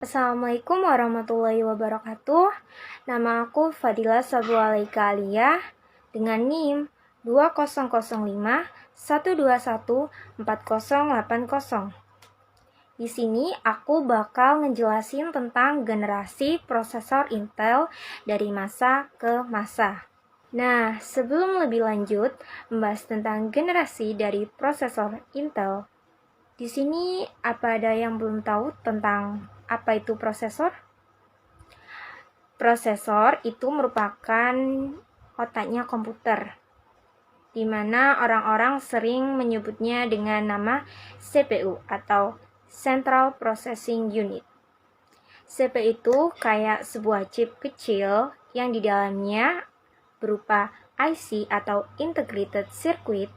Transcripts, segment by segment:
Assalamualaikum warahmatullahi wabarakatuh. Nama aku Fadila Sabualaika Aliyah dengan NIM 2005121408. Di sini aku bakal ngejelasin tentang generasi prosesor Intel dari masa ke masa. Nah, sebelum lebih lanjut membahas tentang generasi dari prosesor Intel, di sini apa ada yang belum tahu tentang apa itu prosesor? Prosesor itu merupakan otaknya komputer, di mana orang-orang sering menyebutnya dengan nama CPU atau Central Processing Unit. CPU itu kayak sebuah chip kecil yang di dalamnya berupa IC atau Integrated Circuit,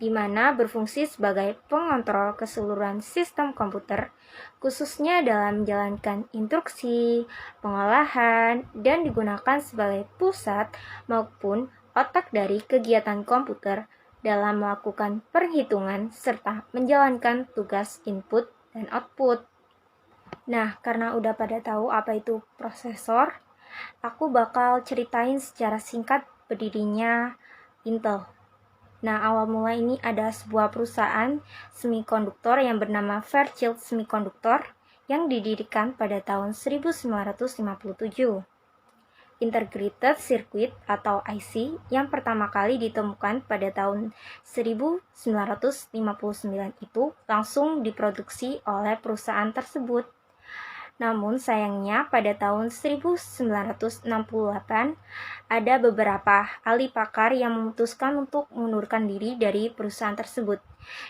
di mana berfungsi sebagai pengontrol keseluruhan sistem komputer, khususnya dalam menjalankan instruksi, pengolahan, dan digunakan sebagai pusat maupun otak dari kegiatan komputer dalam melakukan perhitungan serta menjalankan tugas input dan output. Nah, karena udah pada tahu apa itu prosesor, aku bakal ceritain secara singkat berdirinya Intel. Nah, awal mula ini ada sebuah perusahaan semikonduktor yang bernama Fairchild Semiconductor yang didirikan pada tahun 1957. Integrated Circuit atau IC yang pertama kali ditemukan pada tahun 1959 itu langsung diproduksi oleh perusahaan tersebut. Namun sayangnya pada tahun 1968 ada beberapa ahli pakar yang memutuskan untuk mengundurkan diri dari perusahaan tersebut.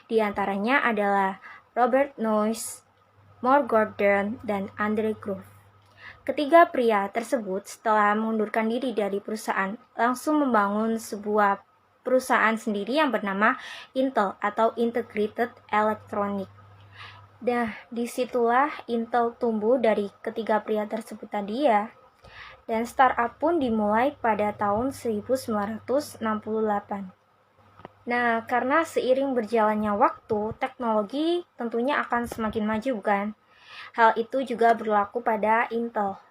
Di antaranya adalah Robert Noyce, Moore Gordon, dan Andre Grove. Ketiga pria tersebut setelah mengundurkan diri dari perusahaan langsung membangun sebuah perusahaan sendiri yang bernama Intel atau Integrated Electronic. Nah, disitulah Intel tumbuh dari ketiga pria tersebut tadi ya. Dan startup pun dimulai pada tahun 1968. Nah, karena seiring berjalannya waktu, teknologi tentunya akan semakin maju bukan? Hal itu juga berlaku pada Intel.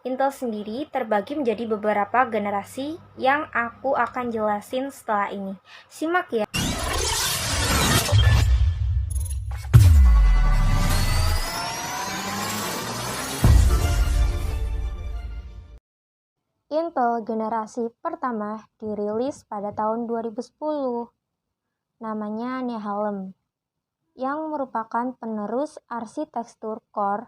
Intel sendiri terbagi menjadi beberapa generasi yang aku akan jelasin setelah ini. Simak ya. Intel generasi pertama dirilis pada tahun 2010. Namanya Nehalem, yang merupakan penerus arsitektur core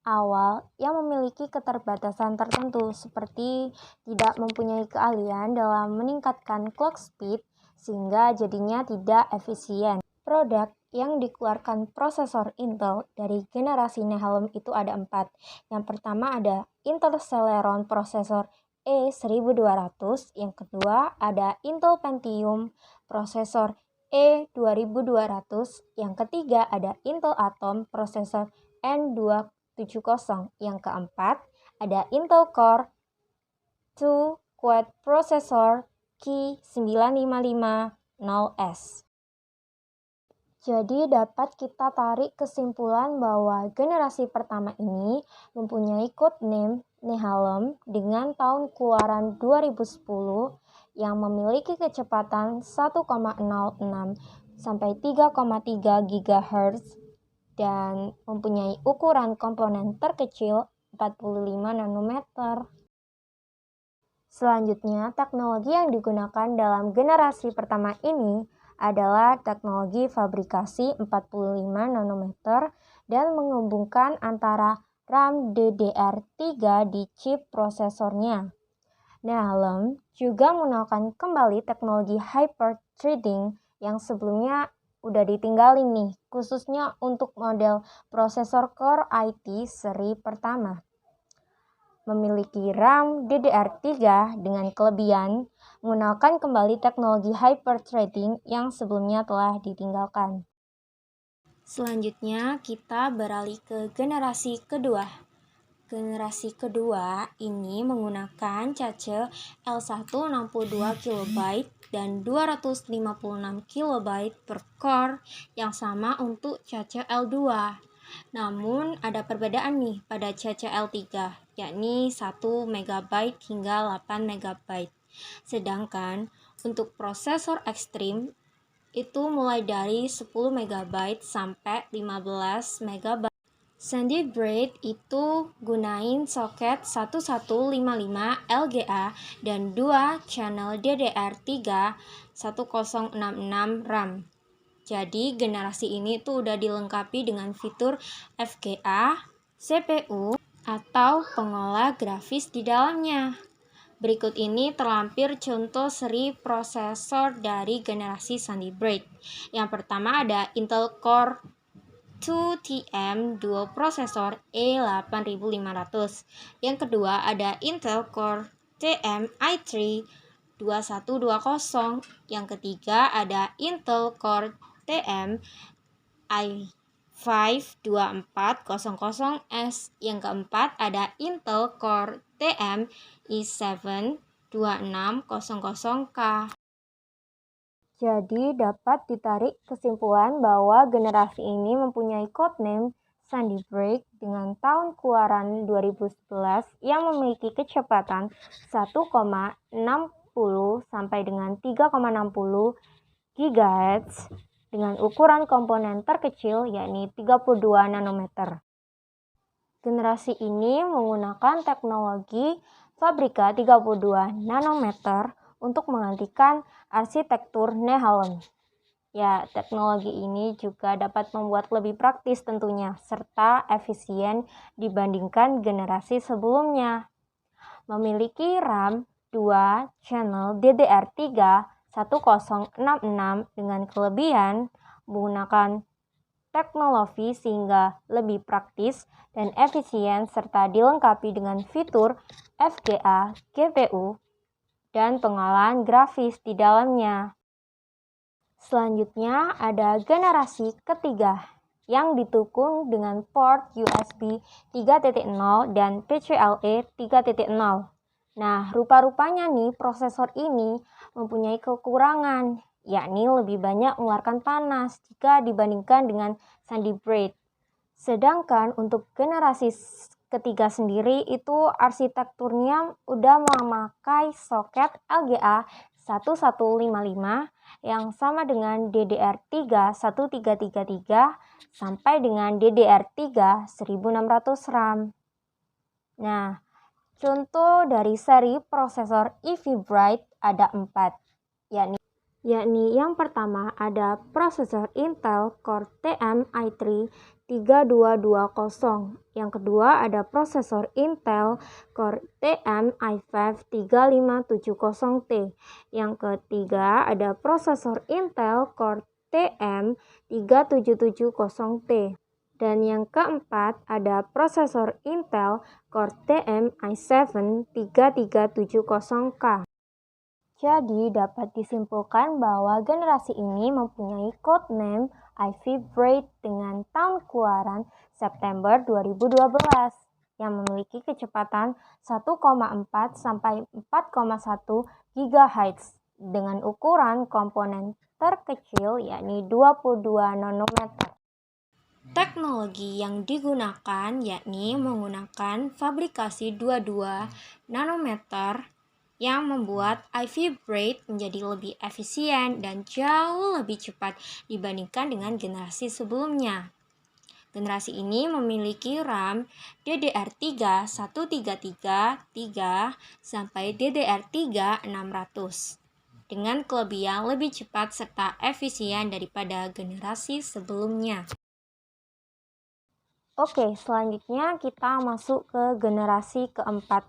awal yang memiliki keterbatasan tertentu seperti tidak mempunyai keahlian dalam meningkatkan clock speed sehingga jadinya tidak efisien. Produk yang dikeluarkan prosesor Intel dari generasi Nehalem itu ada 4. Yang pertama ada Intel Celeron prosesor E1200, yang kedua ada Intel Pentium prosesor E2200, yang ketiga ada Intel Atom prosesor N270, yang keempat ada Intel Core 2 Quad prosesor Ki9550S. Jadi dapat kita tarik kesimpulan bahwa generasi pertama ini mempunyai codename Nehalem dengan tahun keluaran 2010 yang memiliki kecepatan 1,06 sampai 3,3 GHz dan mempunyai ukuran komponen terkecil 45 nanometer. Selanjutnya, teknologi yang digunakan dalam generasi pertama ini adalah teknologi fabrikasi 45 nanometer dan menghubungkan antara RAM DDR3 di chip prosesornya. Nehalem juga menggunakan kembali teknologi hyper-threading yang sebelumnya udah ditinggalin nih, khususnya untuk model prosesor Core i3 seri pertama. Memiliki RAM DDR3 dengan kelebihan menggunakan kembali teknologi hyper-threading yang sebelumnya telah ditinggalkan. Selanjutnya kita beralih ke generasi kedua. Generasi kedua ini menggunakan cache L1 62 KB dan 256 KB per core yang sama untuk cache L2. Namun ada perbedaan nih pada CCL3, yakni 1 MB hingga 8 MB. Sedangkan untuk prosesor ekstrim itu mulai dari 10 MB sampai 15 MB. Sandy Braid itu gunain soket 1155 LGA dan 2 channel DDR3 1066 RAM. Jadi generasi ini tuh udah dilengkapi dengan fitur FGA, CPU, atau pengolah grafis di dalamnya. Berikut ini terlampir contoh seri prosesor dari generasi Sandy Braid. Yang pertama ada Intel Core 2TM Dual Processor E8500. Yang kedua ada Intel Core TM i3 2120. Yang ketiga ada Intel Core TM i5 2400S. Yang keempat ada Intel Core TM i7 2600K. Jadi dapat ditarik kesimpulan bahwa generasi ini mempunyai codename Sandy Braid dengan tahun keluaran 2011 yang memiliki kecepatan 1,60 sampai dengan 3,60 GHz dengan ukuran komponen terkecil yakni 32 nanometer. Generasi ini menggunakan teknologi Fabrica 32 nanometer untuk menggantikan arsitektur Nehalem. Ya, teknologi ini juga dapat membuat lebih praktis tentunya, serta efisien dibandingkan generasi sebelumnya. Memiliki RAM 2 channel DDR3 1066 dengan kelebihan menggunakan teknologi sehingga lebih praktis dan efisien serta dilengkapi dengan fitur FGA, GPU, dan pengolahan grafis di dalamnya. Selanjutnya ada generasi ketiga yang didukung dengan port USB 3.0 dan PCIe 3.0. Nah, rupa-rupanya nih prosesor ini mempunyai kekurangan, yakni lebih banyak mengeluarkan panas jika dibandingkan dengan Sandy Braid. Sedangkan untuk generasi ketiga sendiri itu arsitekturnya udah memakai soket LGA 1155 yang sama dengan DDR3 1333 sampai dengan DDR3 1600 RAM. Nah, contoh dari seri prosesor EV Bright ada 4, yakni yang pertama ada prosesor Intel Core TM i3 3220. Yang kedua ada prosesor Intel Core TM i5 3570T. Yang ketiga ada prosesor Intel Core TM 3770T. Dan yang keempat ada prosesor Intel Core TM i7 3370K. Jadi dapat disimpulkan bahwa generasi ini mempunyai codename Ivy Braid dengan tahun keluaran September 2012 yang memiliki kecepatan 1,4 sampai 4,1 GHz dengan ukuran komponen terkecil yakni 22 nanometer. Teknologi yang digunakan yakni menggunakan fabrikasi 22 nanometer yang membuat Ivy Braid menjadi lebih efisien dan jauh lebih cepat dibandingkan dengan generasi sebelumnya. Generasi ini memiliki RAM DDR3 1333 sampai DDR3 600 dengan kelebihan lebih cepat serta efisien daripada generasi sebelumnya. Oke, selanjutnya kita masuk ke generasi keempat,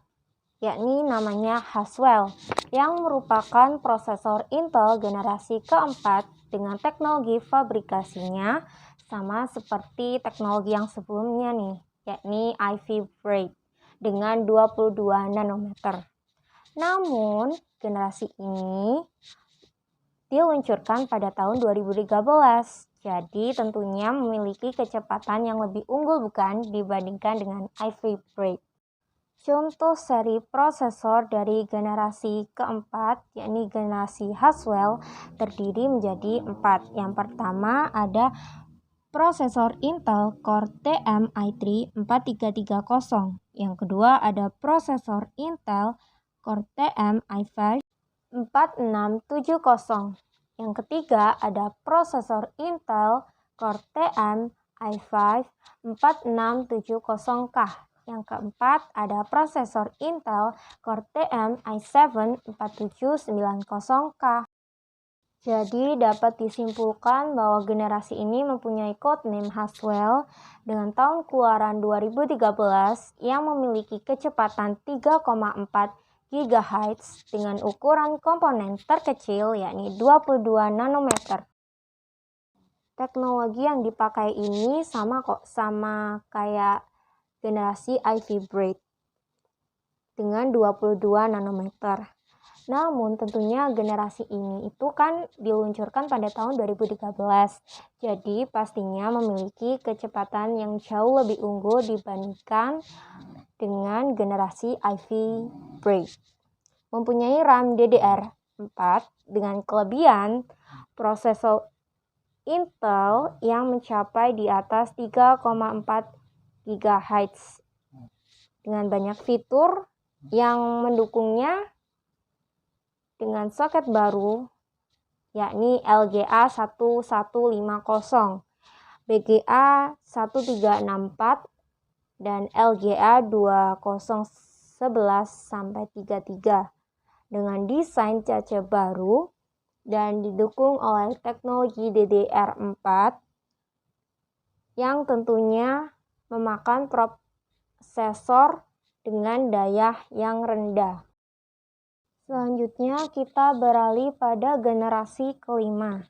yakni namanya Haswell, yang merupakan prosesor Intel generasi keempat dengan teknologi fabrikasinya sama seperti teknologi yang sebelumnya nih, yakni Ivy Braid dengan 22 nanometer. Namun, generasi ini diluncurkan pada tahun 2013. Jadi tentunya memiliki kecepatan yang lebih unggul bukan dibandingkan dengan Ivy Braid. Contoh seri prosesor dari generasi keempat, yakni generasi Haswell, terdiri menjadi 4. Yang pertama ada prosesor Intel Core TM i3 4330. Yang kedua ada prosesor Intel Core TM i5 4670. Yang ketiga ada prosesor Intel Core TM i5 4670K. Yang keempat ada prosesor Intel Core TM i7 4790K. Jadi dapat disimpulkan bahwa generasi ini mempunyai codename Haswell dengan tahun keluaran 2013 yang memiliki kecepatan 3,4 GHz dengan ukuran komponen terkecil yakni 22 nanometer. Teknologi yang dipakai ini sama kayak generasi Ivy Braid dengan 22 nanometer. Namun tentunya generasi ini itu kan diluncurkan pada tahun 2013. Jadi pastinya memiliki kecepatan yang jauh lebih unggul dibandingkan dengan generasi Ivy Braid. Mempunyai RAM DDR4 dengan kelebihan prosesor Intel yang mencapai di atas 3,4 GHz dengan banyak fitur yang mendukungnya dengan soket baru yakni LGA 1150, BGA 1364 dan LGA 2011-33 dengan desain caca baru dan didukung oleh teknologi DDR4 yang tentunya memakan prosesor dengan daya yang rendah. Selanjutnya kita beralih pada generasi kelima.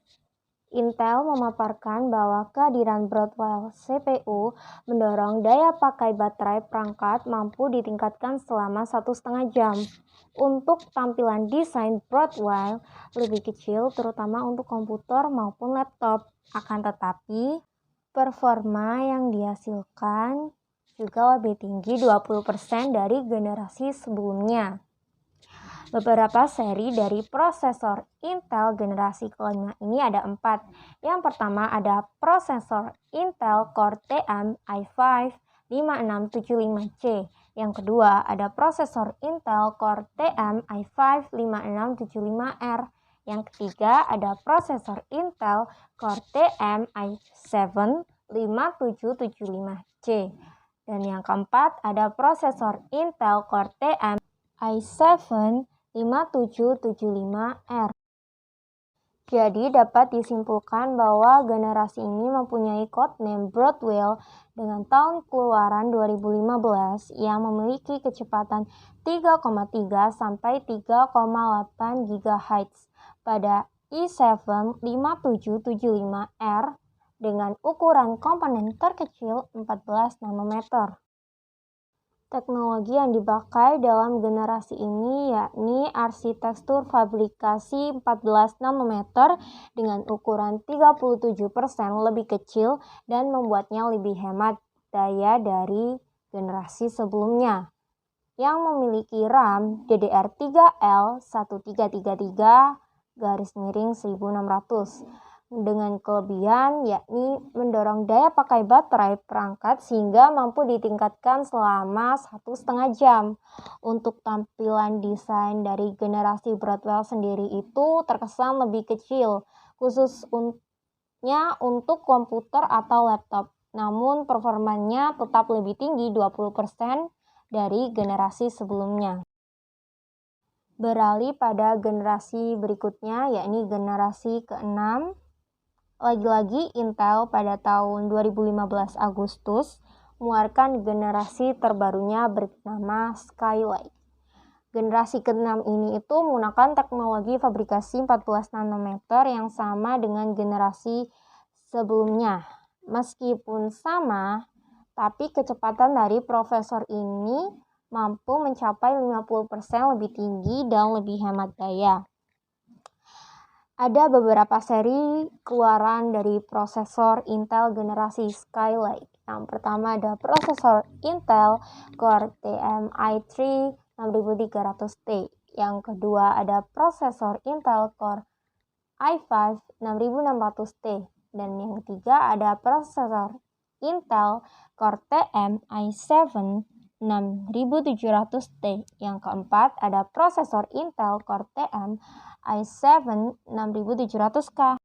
Intel memaparkan bahwa kehadiran Broadwell CPU mendorong daya pakai baterai perangkat mampu ditingkatkan selama 1,5 jam. Untuk tampilan desain Broadwell lebih kecil terutama untuk komputer maupun laptop. Akan tetapi, performa yang dihasilkan juga lebih tinggi 20% dari generasi sebelumnya. Beberapa seri dari prosesor Intel generasi kelima ini ada 4. Yang pertama ada prosesor Intel Core TM i5 5675C. Yang kedua ada prosesor Intel Core TM i5 5675R. Yang ketiga ada prosesor Intel Core TM i7 5775C. Dan yang keempat ada prosesor Intel Core TM i7 5775R. Jadi dapat disimpulkan bahwa generasi ini mempunyai codename Broadwell dengan tahun keluaran 2015 yang memiliki kecepatan 3,3 sampai 3,8 GHz pada i7 5775R dengan ukuran komponen terkecil 14 nanometer. Teknologi yang dipakai dalam generasi ini yakni arsitektur fabrikasi 14 nanometer dengan ukuran 37% lebih kecil dan membuatnya lebih hemat daya dari generasi sebelumnya yang memiliki RAM DDR3L1333-1600 dengan kelebihan yakni mendorong daya pakai baterai perangkat sehingga mampu ditingkatkan selama 1,5 jam. Untuk tampilan desain dari generasi Broadwell sendiri itu terkesan lebih kecil, khususnya untuk komputer atau laptop. Namun performanya tetap lebih tinggi 20% dari generasi sebelumnya. Beralih pada generasi berikutnya yakni generasi ke-6. Lagi-lagi Intel pada tahun 2015 Agustus mengeluarkan generasi terbarunya bernama Skylake. Generasi ke-6 ini itu menggunakan teknologi fabrikasi 14 nanometer yang sama dengan generasi sebelumnya. Meskipun sama, tapi kecepatan dari prosesor ini mampu mencapai 50% lebih tinggi dan lebih hemat daya. Ada beberapa seri keluaran dari prosesor Intel generasi Skylake. Yang pertama ada prosesor Intel Core TM i3 6300T. Yang kedua ada prosesor Intel Core i5 6600T. Dan yang ketiga ada prosesor Intel Core TM i7 6700T. Yang keempat ada prosesor Intel Core TM i7 6700K.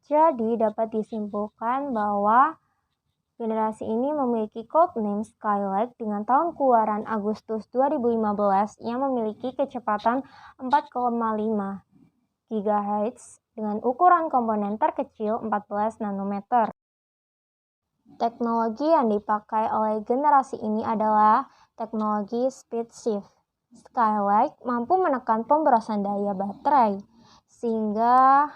Jadi dapat disimpulkan bahwa generasi ini memiliki codename Skylake dengan tahun keluaran Agustus 2015 yang memiliki kecepatan 4,5 GHz dengan ukuran komponen terkecil 14 nanometer. Teknologi yang dipakai oleh generasi ini adalah teknologi speed shift. Skylake mampu menekan pemborosan daya baterai, sehingga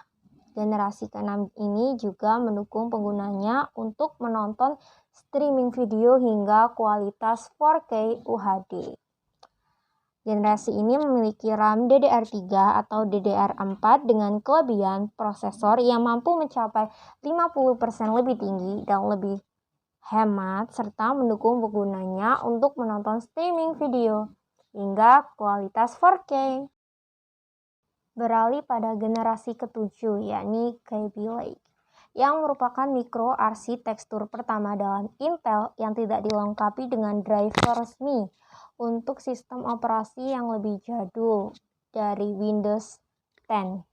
generasi ke-6 ini juga mendukung penggunanya untuk menonton streaming video hingga kualitas 4K UHD. Generasi ini memiliki RAM DDR3 atau DDR4 dengan kelebihan prosesor yang mampu mencapai 50% lebih tinggi dan lebih hemat serta mendukung penggunanya untuk menonton streaming video hingga kualitas 4K. Beralih pada generasi ke-7 yakni Kaby Lake yang merupakan micro arsitektur pertama dalam Intel yang tidak dilengkapi dengan driver resmi untuk sistem operasi yang lebih jadul dari Windows 10.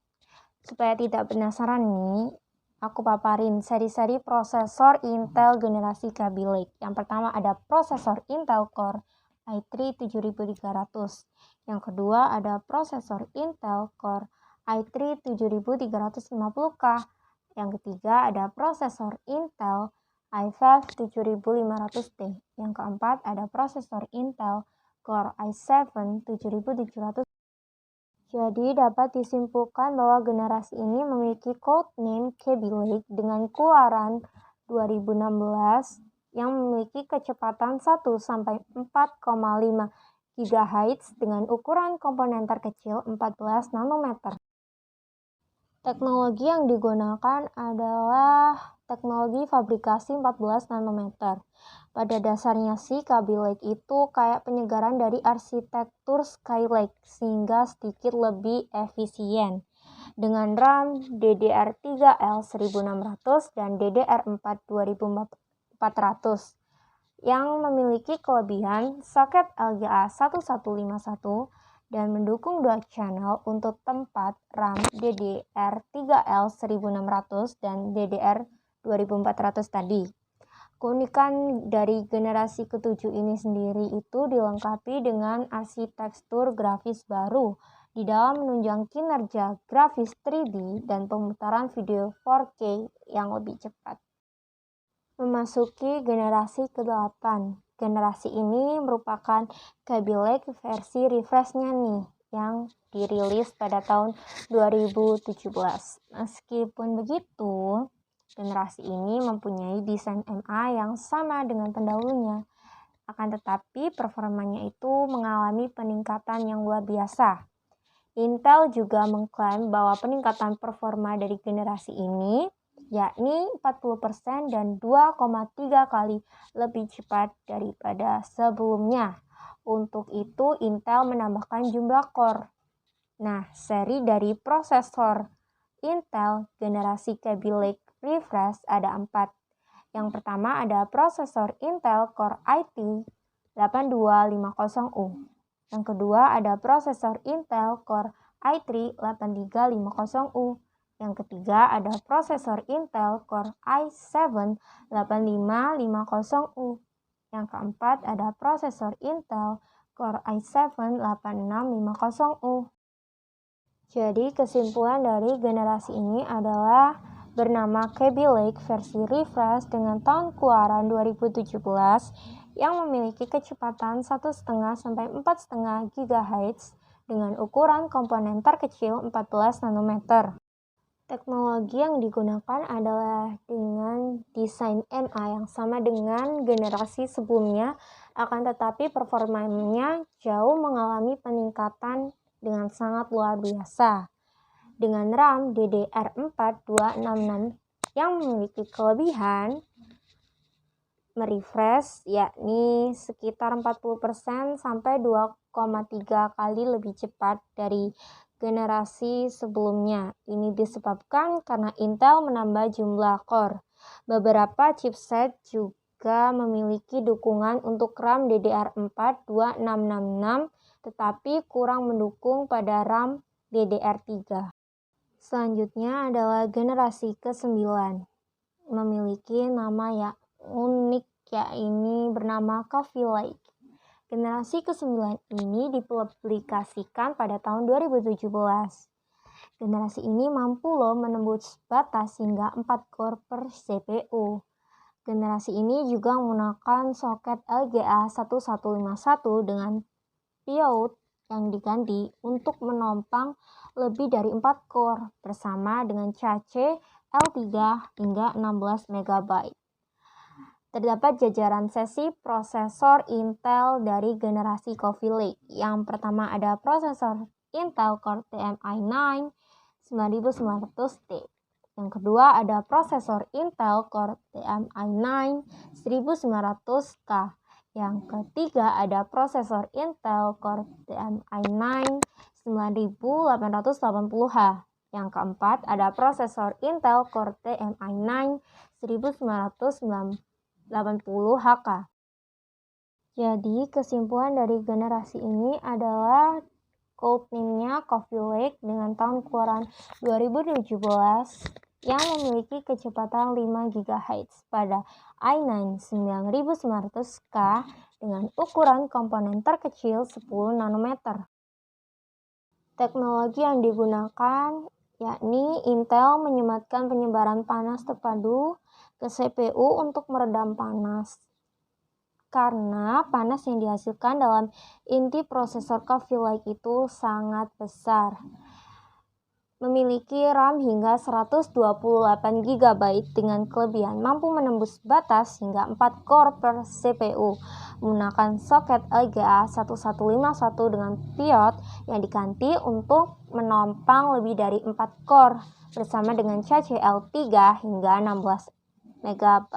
Supaya tidak penasaran nih, aku paparin seri-seri prosesor Intel generasi Kaby Lake. Yang pertama ada prosesor Intel Core i3 7300. Yang kedua ada prosesor Intel Core i3 7350K. Yang ketiga ada prosesor Intel i5 7500T. Yang keempat ada prosesor Intel Core i7 7700. Jadi dapat disimpulkan bahwa generasi ini memiliki codename Kaby Lake dengan keluaran 2016 yang memiliki kecepatan 1-4,5 GHz dengan ukuran komponen terkecil 14 nanometer. Teknologi yang digunakan adalah teknologi fabrikasi 14 nanometer. Pada dasarnya sih Kaby Lake itu kayak penyegaran dari arsitektur Skylake sehingga sedikit lebih efisien. Dengan RAM DDR3L 1600 dan DDR4 2400 yang memiliki kelebihan soket LGA 1151 dan mendukung 2 channel untuk tempat RAM DDR3L 1600 dan DDR 2400 tadi. Keunikan dari generasi ke-7 ini sendiri itu dilengkapi dengan arsitektur grafis baru di dalam menunjang kinerja grafis 3D dan pemutaran video 4K yang lebih cepat. Memasuki generasi ke-8. Generasi ini merupakan Kaby Lake versi refresh-nya nih yang dirilis pada tahun 2017. Meskipun begitu, generasi ini mempunyai desain MA yang sama dengan pendahulunya. Akan tetapi performanya itu mengalami peningkatan yang luar biasa. Intel juga mengklaim bahwa peningkatan performa dari generasi ini yakni 40% dan 2,3 kali lebih cepat daripada sebelumnya. Untuk itu Intel menambahkan jumlah core. Nah, seri dari prosesor Intel generasi Kaby Lake refresh ada 4. Yang pertama ada prosesor Intel Core i3 8250U. Yang kedua ada prosesor Intel Core i3 8350U. Yang ketiga ada prosesor Intel Core i7 8550U. Yang keempat ada prosesor Intel Core i7 8650U. Jadi kesimpulan dari generasi ini adalah bernama Kaby Lake versi refresh dengan tahun keluaran 2017 yang memiliki kecepatan 1,5 sampai 4,5 GHz dengan ukuran komponen terkecil 14 nanometer. Teknologi yang digunakan adalah dengan desain MA yang sama dengan generasi sebelumnya, akan tetapi performanya jauh mengalami peningkatan dengan sangat luar biasa. Dengan RAM DDR4 266 yang memiliki kelebihan merefresh yakni sekitar 40% sampai 2,3 kali lebih cepat dari generasi sebelumnya. Ini disebabkan karena Intel menambah jumlah core. Beberapa chipset juga memiliki dukungan untuk RAM DDR4 2666, tetapi kurang mendukung pada RAM DDR3. Selanjutnya adalah generasi ke-9. Memiliki nama yang unik, yakni bernama Coffee Lake. Generasi ke-9 ini dipublikasikan pada tahun 2017. Generasi ini mampu menembus batas hingga 4 core per CPU. Generasi ini juga menggunakan soket LGA 1151 dengan PIOT yang diganti untuk menopang lebih dari 4 core bersama dengan cache L3 hingga 16 MB. Terdapat jajaran sesi prosesor Intel dari generasi Coffee Lake. Yang pertama ada prosesor Intel Core TM-i9 9900T. Yang kedua ada prosesor Intel Core TM-i9 1900K. Yang ketiga ada prosesor Intel Core TM-i9 9880H. Yang keempat ada prosesor Intel Core TM-i9 1980HK. Jadi kesimpulan dari generasi ini adalah codename-nya Coffee Lake dengan tahun keluaran 2017 yang memiliki kecepatan 5 GHz pada i9 9900K dengan ukuran komponen terkecil 10 nanometer. Teknologi yang digunakan yakni Intel menyematkan penyebaran panas terpadu ke CPU untuk meredam panas. Karena panas yang dihasilkan dalam inti prosesor Coffee Lake itu sangat besar. Memiliki RAM hingga 128 GB dengan kelebihan mampu menembus batas hingga 4 core per CPU. Menggunakan soket LGA 1151 dengan PIOT yang diganti untuk menopang lebih dari 4 core bersama dengan cache L3 hingga 16 MB.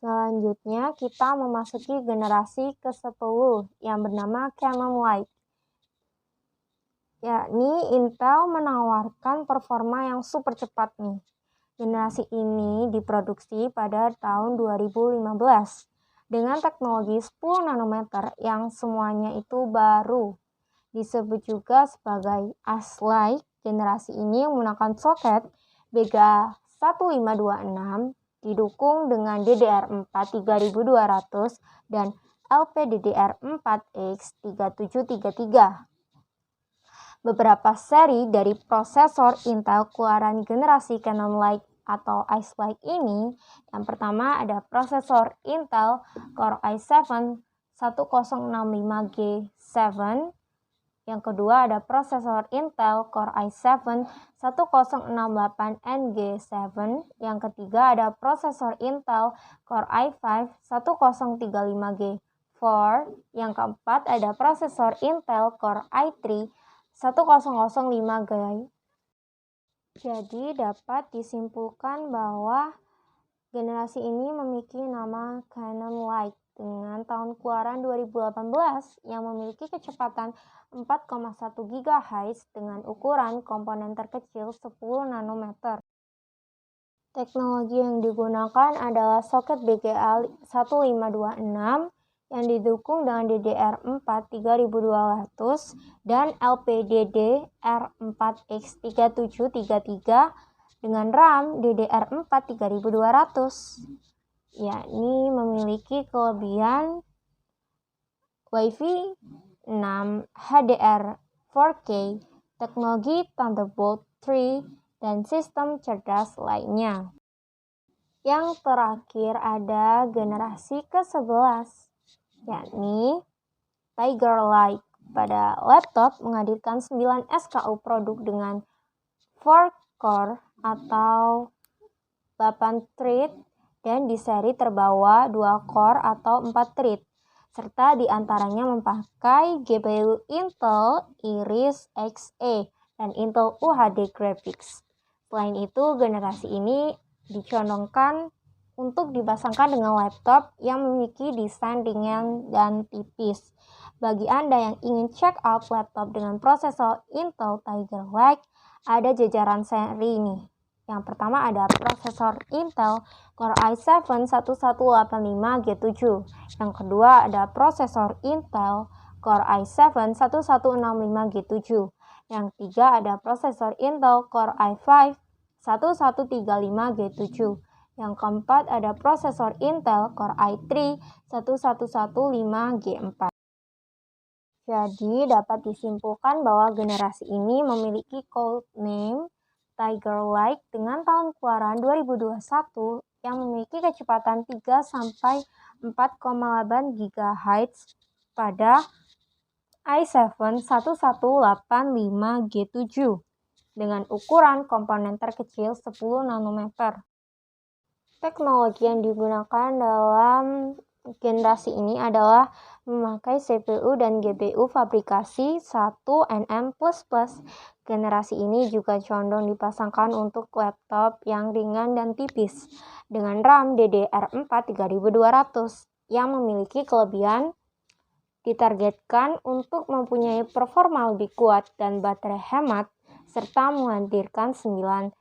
Selanjutnya kita memasuki generasi ke-10 yang bernama Cannon Lake. Yakni Intel menawarkan performa yang super cepat nih. Generasi ini diproduksi pada tahun 2015 dengan teknologi 10 nanometer yang semuanya itu baru. Disebut juga sebagai Ice Lake. Generasi ini menggunakan soket Vega 1526 didukung dengan DDR4 3200 dan LPDDR4X 3733. Beberapa seri dari prosesor Intel keluaran generasi Cannon Lake atau Ice Lake ini, yang pertama ada prosesor Intel Core i7 1065G7, yang kedua ada prosesor Intel Core i7 1068NG7, yang ketiga ada prosesor Intel Core i5 1035G4, yang keempat ada prosesor Intel Core i3 1005G. Jadi dapat disimpulkan bahwa generasi ini memiliki nama Cannon Lake dengan tahun keluaran 2018 yang memiliki kecepatan 4,1 GHz dengan ukuran komponen terkecil 10 nanometer. Teknologi yang digunakan adalah soket BGA 1526 yang didukung dengan DDR4 3200 dan LPDDR4X 3733 dengan RAM DDR4 3200, yakni memiliki kelebihan Wi-Fi 6, HDR 4K, teknologi Thunderbolt 3, dan sistem cerdas lainnya. Yang terakhir ada generasi ke-11, yakni Tiger Lake. Pada laptop menghadirkan 9 SKU produk dengan 4 core atau 8 thread dan di seri terbawah 2 core atau 4 thread, serta diantaranya memakai GPU Intel Iris Xe dan Intel UHD Graphics. Selain itu, generasi ini dicondongkan untuk dipasangkan dengan laptop yang memiliki desain ringan dan tipis. Bagi Anda yang ingin check out laptop dengan prosesor Intel Tiger Lake, ada jajaran seri ini. Yang pertama ada prosesor Intel Core i7-1185G7. Yang kedua ada prosesor Intel Core i7-1165G7. Yang ketiga ada prosesor Intel Core i5-1135G7. Yang keempat ada prosesor Intel Core i3-1115G4. Jadi dapat disimpulkan bahwa generasi ini memiliki codename Tiger Lake dengan tahun keluaran 2021 yang memiliki kecepatan 3-4,8 GHz pada i7-1185G7 dengan ukuran komponen terkecil 10 nanometer. Teknologi yang digunakan dalam generasi ini adalah memakai CPU dan GPU fabrikasi 1nm++. Generasi ini juga condong dipasangkan untuk laptop yang ringan dan tipis dengan RAM DDR4 3200 yang memiliki kelebihan ditargetkan untuk mempunyai performa lebih kuat dan baterai hemat serta menghadirkan 9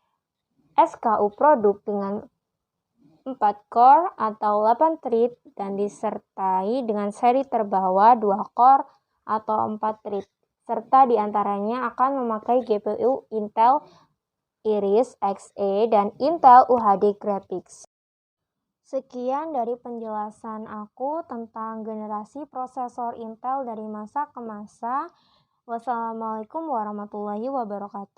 SKU produk dengan 4 core atau 8 thread dan disertai dengan seri terbawah 2 core atau 4 thread serta diantaranya akan memakai GPU Intel Iris Xe dan Intel UHD Graphics. Sekian dari penjelasan aku tentang generasi prosesor Intel dari masa ke masa. Wassalamualaikum warahmatullahi wabarakatuh.